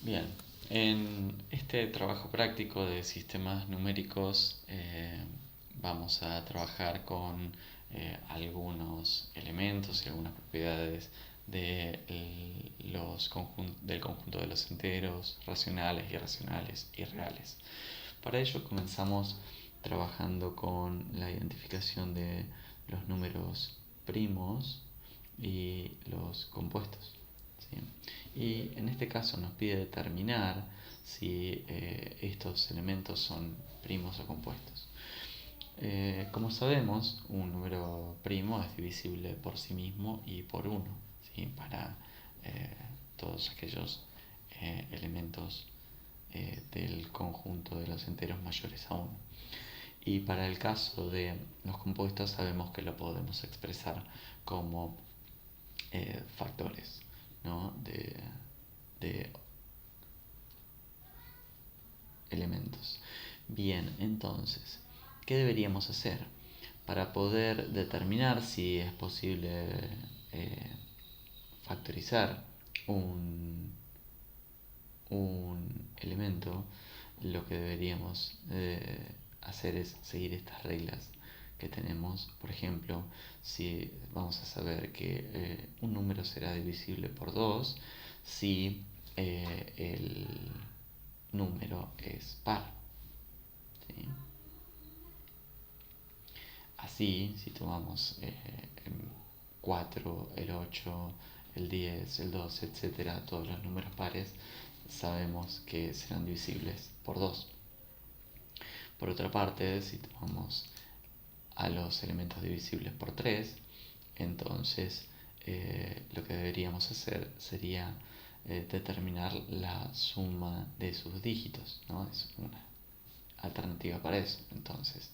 Bien, en este trabajo práctico de sistemas numéricos vamos a trabajar con algunos elementos y algunas propiedades del conjunto de los enteros, racionales, irracionales y reales. Para ello comenzamos trabajando con la identificación de los números primos y los compuestos. ¿Sí? Y en este caso nos pide determinar si estos elementos son primos o compuestos. Como sabemos, un número primo es divisible por sí mismo y por uno, ¿sí? Para todos aquellos elementos del conjunto de los enteros mayores a uno. Y para el caso de los compuestos sabemos que lo podemos expresar como factores, ¿no? de elementos. Bien, entonces, ¿qué deberíamos hacer? Para poder determinar si es posible factorizar un elemento, lo que deberíamos hacer es seguir estas reglas que tenemos. Por ejemplo, si vamos a saber que un número será divisible por 2 si el número es par. ¿Sí? Así, si tomamos el 4, el 8, el 10, el 12, etcétera, todos los números pares, sabemos que serán divisibles por 2. Por otra parte, si tomamos a los elementos divisibles por 3, entonces lo que deberíamos hacer sería determinar la suma de sus dígitos, ¿no? Es una alternativa para eso. Entonces,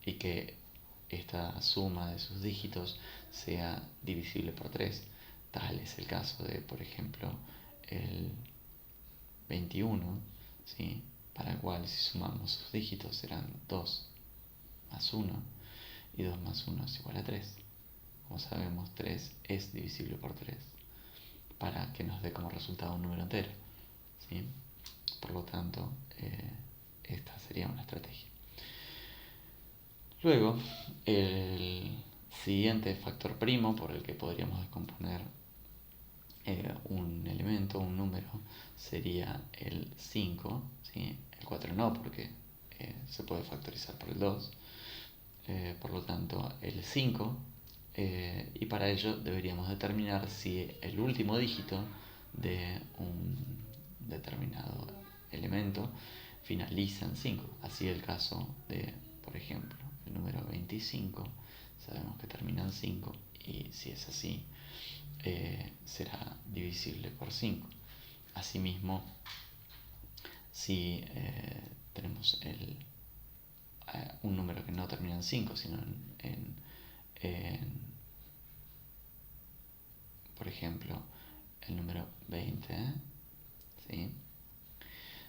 y que esta suma de sus dígitos sea divisible por 3. Tal es el caso de, por ejemplo, el 21, ¿sí? Para el cual si sumamos sus dígitos serán 2 más 1 y 2 más 1 es igual a 3. Como sabemos, 3 es divisible por 3 para que nos dé como resultado un número entero, ¿sí? Por lo tanto, esta sería una estrategia. Luego, el siguiente factor primo por el que podríamos descomponer un elemento, un número, sería el 5, ¿sí? El 4 no, porque se puede factorizar por el 2. Por lo tanto, el 5. Y para ello deberíamos determinar si el último dígito de un determinado elemento finaliza en 5. Así el caso de, por ejemplo, el número 25, sabemos que termina en 5 y si es así, será divisible por 5. Asimismo, si tenemos un número que no termina en 5, sino en, por ejemplo, el número 20, ¿sí?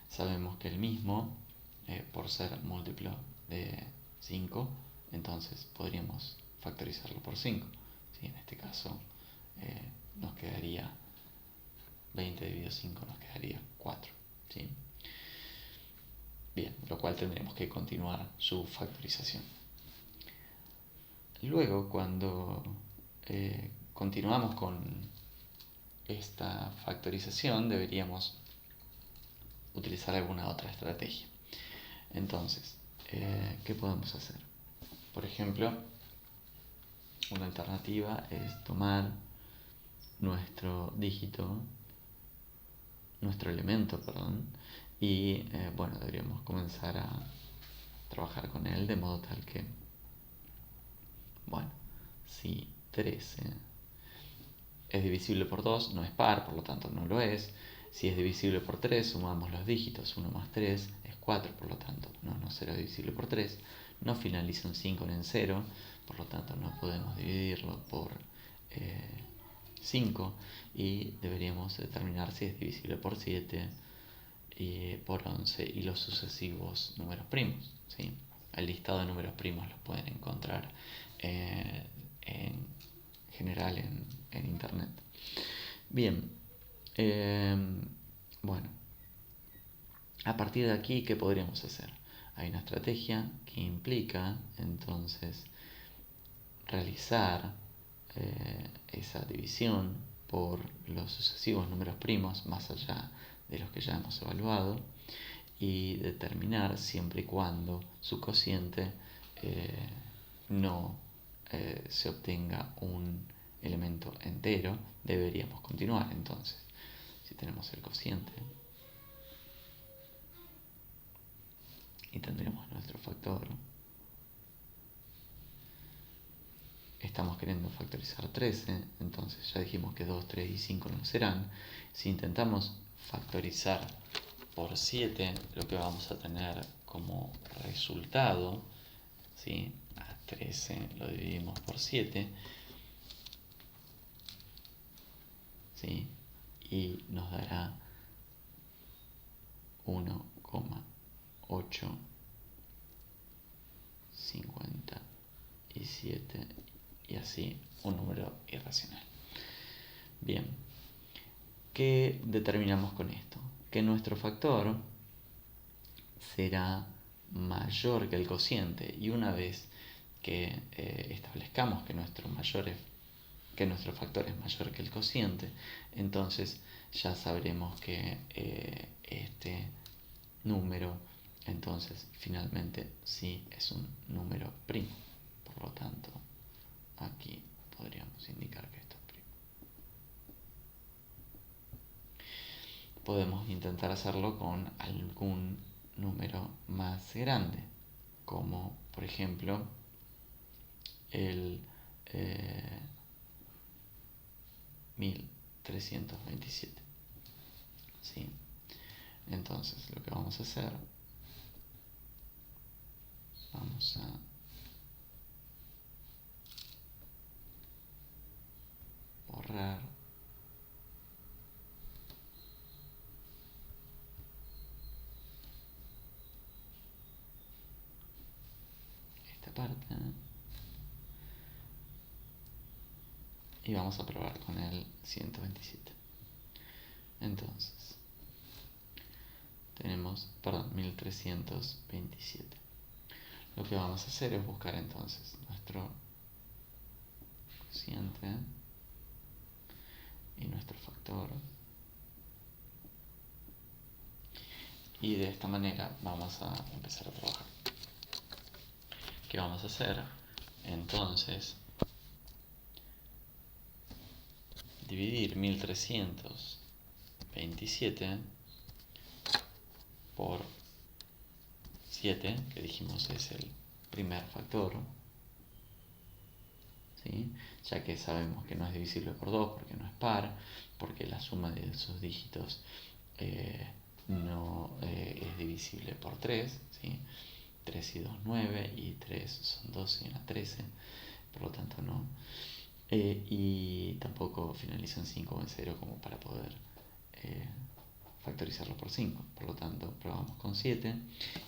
Sabemos que el mismo, por ser múltiplo de 5, entonces podríamos factorizarlo por 5. ¿Sí? En este caso nos quedaría 20 dividido 5, nos quedaría 4. ¿Sí? Bien, lo cual tendremos que continuar su factorización. Luego, cuando continuamos con esta factorización, deberíamos utilizar alguna otra estrategia. Entonces, ¿qué podemos hacer? Por ejemplo, una alternativa es tomar nuestro dígito, nuestro elemento, perdón, y bueno, deberíamos comenzar a trabajar con él de modo tal que, bueno, si 13 es divisible por 2, no es par, por lo tanto no lo es. Si es divisible por 3, sumamos los dígitos, 1 más 3 es 4, por lo tanto no será divisible por 3. No finaliza en 5 ni en 0, por lo tanto no podemos dividirlo por 5 y deberíamos determinar si es divisible por 7 y por 11 y los sucesivos números primos, ¿sí? El listado de números primos los pueden encontrar en general en internet. Bien, Bueno, a partir de aquí, ¿qué podríamos hacer? Hay una estrategia que implica entonces realizar esa división por los sucesivos números primos más allá de los que ya hemos evaluado y determinar siempre y cuando su cociente no se obtenga un elemento entero, deberíamos continuar. Entonces, si tenemos el cociente y tendremos nuestro factor, estamos queriendo factorizar 13, entonces ya dijimos que 2, 3 y 5 no serán. Si intentamos factorizar por 7, lo que vamos a tener como resultado, ¿sí? A 13 lo dividimos por 7, ¿sí? Y nos dará 1,857 y así un número irracional. Bien, ¿qué determinamos con esto? Que nuestro factor será mayor que el cociente, y una vez que establezcamos que nuestro factor es mayor que el cociente, entonces ya sabremos que este número entonces finalmente sí es un número primo. Por lo tanto, aquí podríamos indicar que esto es primo. Podemos intentar hacerlo con algún número más grande, como por ejemplo el 1327. ¿Sí? Entonces lo que vamos a hacer, vamos a borrar esta parte y vamos a probar con el 127. Entonces tenemos, 1327. Lo que vamos a hacer es buscar entonces nuestro cociente y nuestro factor, y de esta manera vamos a empezar a trabajar. ¿Qué vamos a hacer? Entonces, dividir 1327 por 7, que dijimos es el primer factor, ¿sí? Ya que sabemos que no es divisible por 2 porque no es par, porque la suma de esos dígitos no es divisible por 3, ¿sí? 3 y 2, 9, y 3 son 12 y 1, 13, por lo tanto no. Y tampoco finaliza en 5 o en 0 como para poder factorizarlo por 5. Por lo tanto, probamos con 7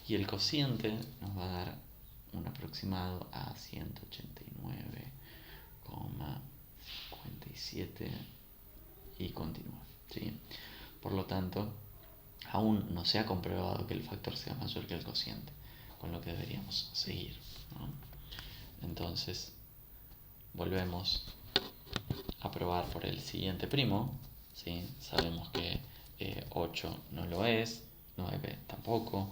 y el cociente nos va a dar un aproximado a 189,57 y continúa, ¿sí? Por lo tanto, aún no se ha comprobado que el factor sea mayor que el cociente, con lo que deberíamos seguir, ¿no? Entonces, volvemos a probar por el siguiente primo, ¿sí? Sabemos que 8 no lo es, 9 tampoco,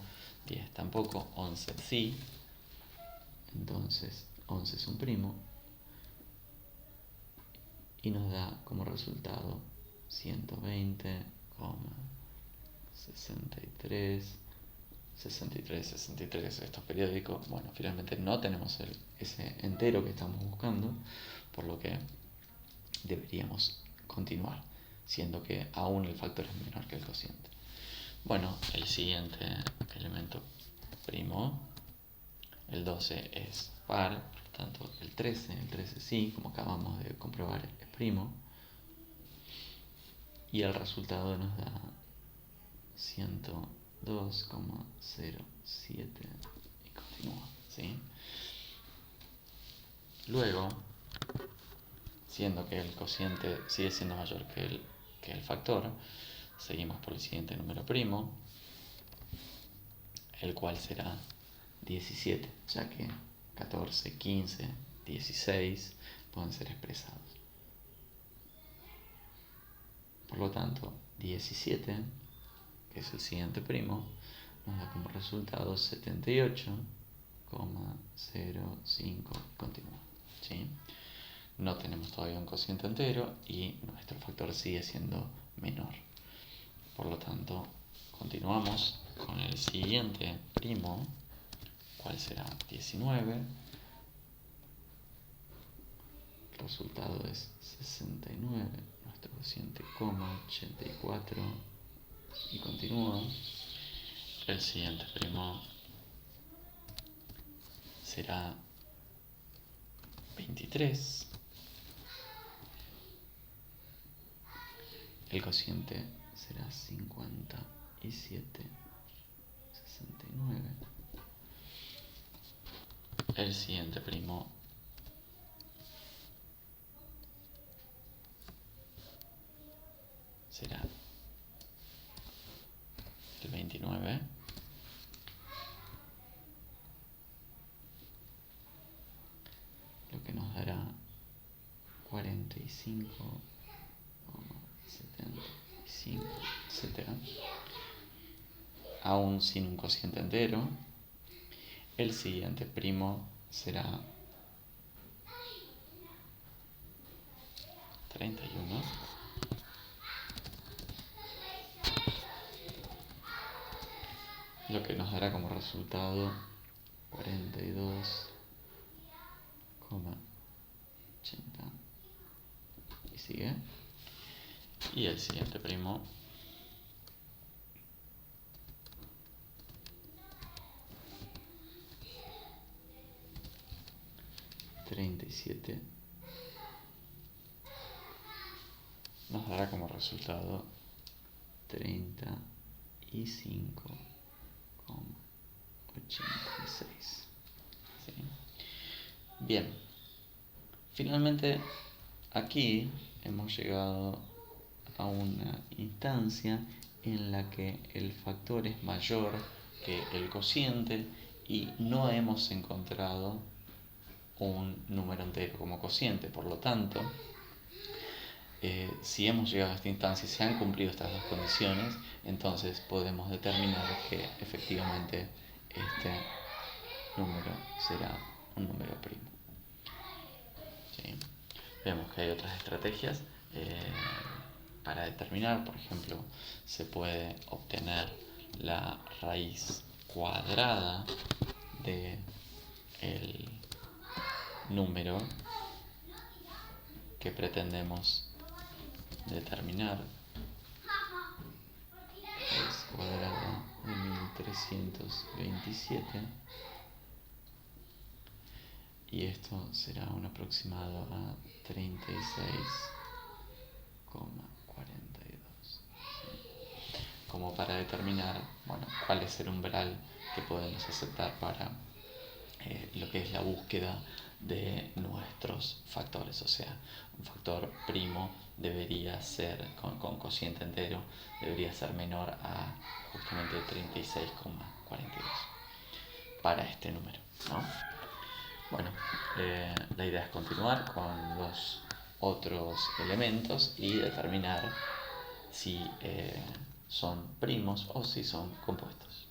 10 tampoco, 11 sí. Entonces 11 es un primo y nos da como resultado 120,63. 63, 63, esto es periódico. Bueno, finalmente no tenemos ese entero que estamos buscando, por lo que deberíamos continuar, siendo que aún el factor es menor que el cociente. Bueno, el siguiente elemento primo, el 12 es par, por lo tanto el 13 sí, como acabamos de comprobar, es primo, y el resultado nos da 102,07 y continúa, ¿sí? Luego, siendo que el cociente sigue siendo mayor que el factor, seguimos por el siguiente número primo, el cual será 17, ya que 14, 15, 16 pueden ser expresados. Por lo tanto, 17, que es el siguiente primo, nos da como resultado 78,05 y continúa. ¿Sí? No tenemos todavía un cociente entero y nuestro factor sigue siendo menor. Por lo tanto, continuamos con el siguiente primo, cuál será 19. El resultado es 69, nuestro cociente, 84 y continúa. El siguiente primo será 23. El cociente será 57, 69. El siguiente primo será el 29. Lo que nos dará 45,75, etc. Aún sin un cociente entero. El siguiente primo será 31. Lo que nos dará como resultado 42,80. Y sigue. Y el siguiente primo $37 nos dará como resultado 35,86. ¿Sí? Bien, finalmente aquí hemos llegado a una instancia en la que el factor es mayor que el cociente y no hemos encontrado un número entero como cociente. Por lo tanto, si hemos llegado a esta instancia y se han cumplido estas dos condiciones, entonces podemos determinar que efectivamente este número será un número primo. ¿Sí? Vemos que hay otras estrategias para determinar. Por ejemplo, se puede obtener la raíz cuadrada de el número que pretendemos determinar. Raíz cuadrada de 1327, y esto será un aproximado a 36,42. Como para determinar, cuál es el umbral que podemos aceptar para lo que es la búsqueda de nuestros factores. O sea, un factor primo debería ser, con cociente entero, debería ser menor a justamente 36,42 para este número, ¿no? Bueno, la idea es continuar con los otros elementos y determinar si son primos o si son compuestos.